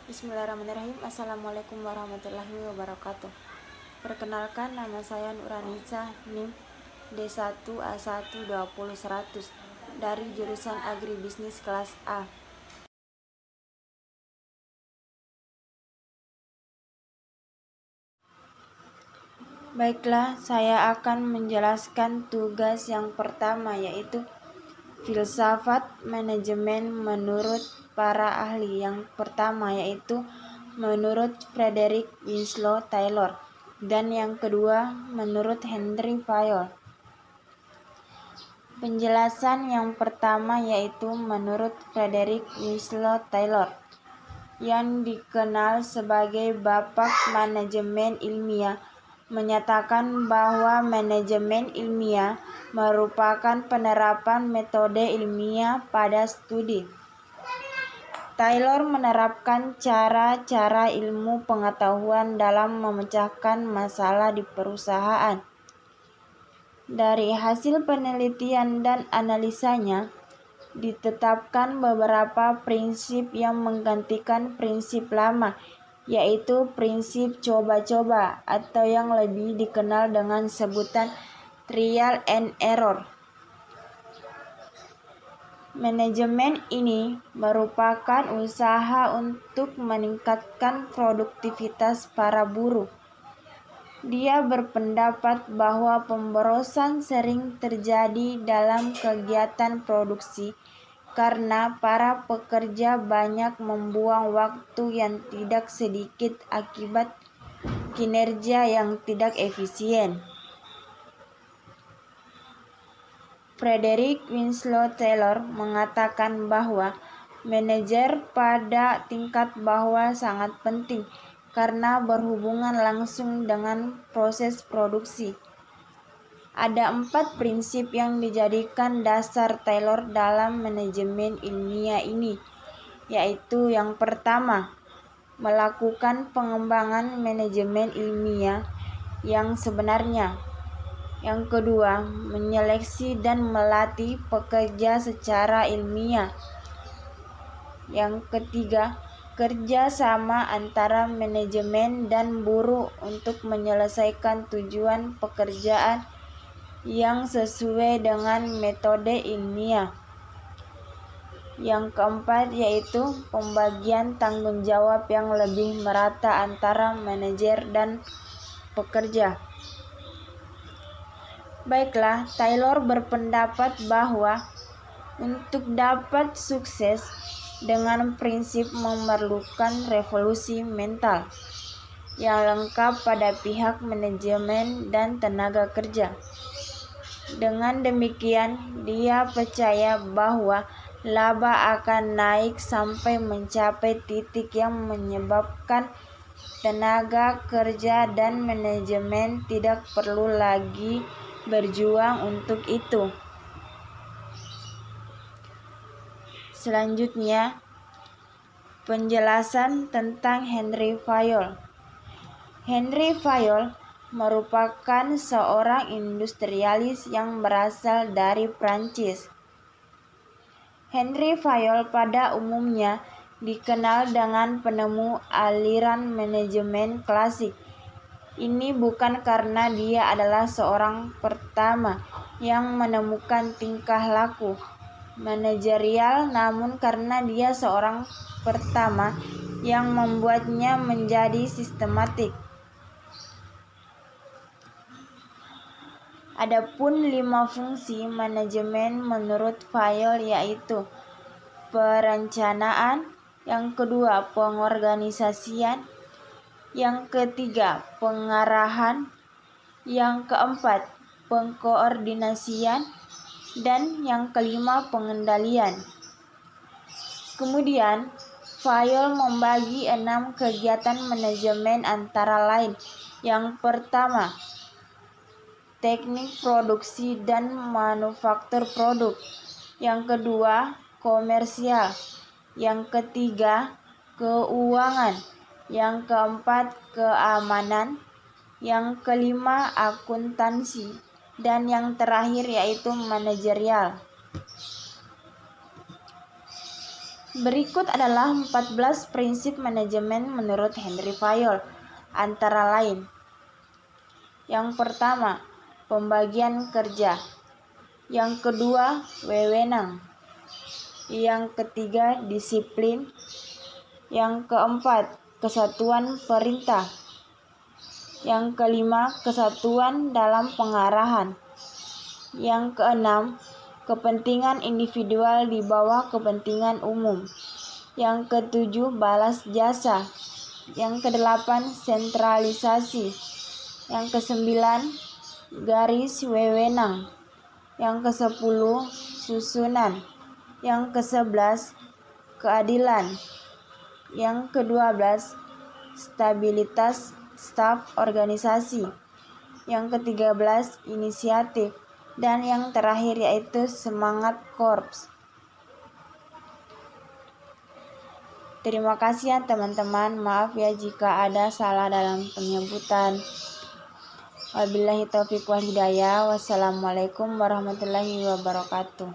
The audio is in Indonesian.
Bismillahirrahmanirrahim. Assalamualaikum warahmatullahi wabarakatuh. Perkenalkan, nama saya Nuranisa, NIM D1A1200100 dari jurusan Agribisnis kelas A. Baiklah, saya akan menjelaskan tugas yang pertama, yaitu filsafat manajemen menurut para ahli. Yang pertama yaitu menurut Frederick Winslow Taylor, dan yang kedua menurut Henry Fayol. Penjelasan yang pertama yaitu menurut Frederick Winslow Taylor, yang dikenal sebagai Bapak Manajemen Ilmiah, menyatakan bahwa manajemen ilmiah merupakan penerapan metode ilmiah pada studi. Taylor menerapkan cara-cara ilmu pengetahuan dalam memecahkan masalah di perusahaan. Dari hasil penelitian dan analisanya, ditetapkan beberapa prinsip yang menggantikan prinsip lama, yaitu prinsip coba-coba atau yang lebih dikenal dengan sebutan trial and error. Manajemen ini merupakan usaha untuk meningkatkan produktivitas para buruh. Dia berpendapat bahwa pemborosan sering terjadi dalam kegiatan produksi karena para pekerja banyak membuang waktu yang tidak sedikit akibat kinerja yang tidak efisien. Frederick Winslow Taylor mengatakan bahwa manajer pada tingkat bawah sangat penting karena berhubungan langsung dengan proses produksi. Ada 4 prinsip yang dijadikan dasar Taylor dalam manajemen ilmiah ini, yaitu yang pertama, melakukan pengembangan manajemen ilmiah yang sebenarnya. Yang kedua, menyeleksi dan melatih pekerja secara ilmiah. Yang ketiga, kerja sama antara manajemen dan buruh untuk menyelesaikan tujuan pekerjaan yang sesuai dengan metode ilmiah. Yang keempat yaitu pembagian tanggung jawab yang lebih merata antara manajer dan pekerja. Baiklah, Taylor berpendapat bahwa untuk dapat sukses dengan prinsip memerlukan revolusi mental yang lengkap pada pihak manajemen dan tenaga kerja. Dengan demikian, dia percaya bahwa laba akan naik sampai mencapai titik yang menyebabkan tenaga kerja dan manajemen tidak perlu lagi berjuang untuk itu. Selanjutnya, penjelasan tentang Henry Fayol. Henry Fayol merupakan seorang industrialis yang berasal dari Prancis. Henry Fayol pada umumnya dikenal dengan penemu aliran manajemen klasik. Ini bukan karena dia adalah seorang pertama yang menemukan tingkah laku manajerial, namun karena dia seorang pertama yang membuatnya menjadi sistematik. Adapun 5 fungsi manajemen menurut Fayol yaitu perencanaan, yang kedua pengorganisasian, yang ketiga pengarahan, yang keempat pengkoordinasian, dan yang kelima pengendalian. Kemudian Fayol membagi 6 kegiatan manajemen antara lain. Yang pertama, teknik produksi dan manufaktur produk. Yang kedua, komersial. Yang ketiga, keuangan. Yang keempat, keamanan. Yang kelima, akuntansi. Dan yang terakhir yaitu manajerial. Berikut adalah 14 prinsip manajemen menurut Henry Fayol, antara lain. Yang pertama, pembagian kerja. Yang kedua, wewenang. Yang ketiga, disiplin. Yang keempat, kesatuan perintah. Yang kelima, kesatuan dalam pengarahan. Yang keenam, kepentingan individual di bawah kepentingan umum. Yang ketujuh, balas jasa. Yang kedelapan, sentralisasi. Yang kesembilan, garis wewenang. Yang kesepuluh, susunan. Yang kesebelas, keadilan. Yang kedua belas, stabilitas staf organisasi. Yang ke-13, inisiatif. Dan yang terakhir yaitu semangat korps. Terima kasih ya teman-teman. Maaf ya jika ada salah dalam penyebutan. Wabillahi taufiq wal hidayah. Wassalamualaikum warahmatullahi wabarakatuh.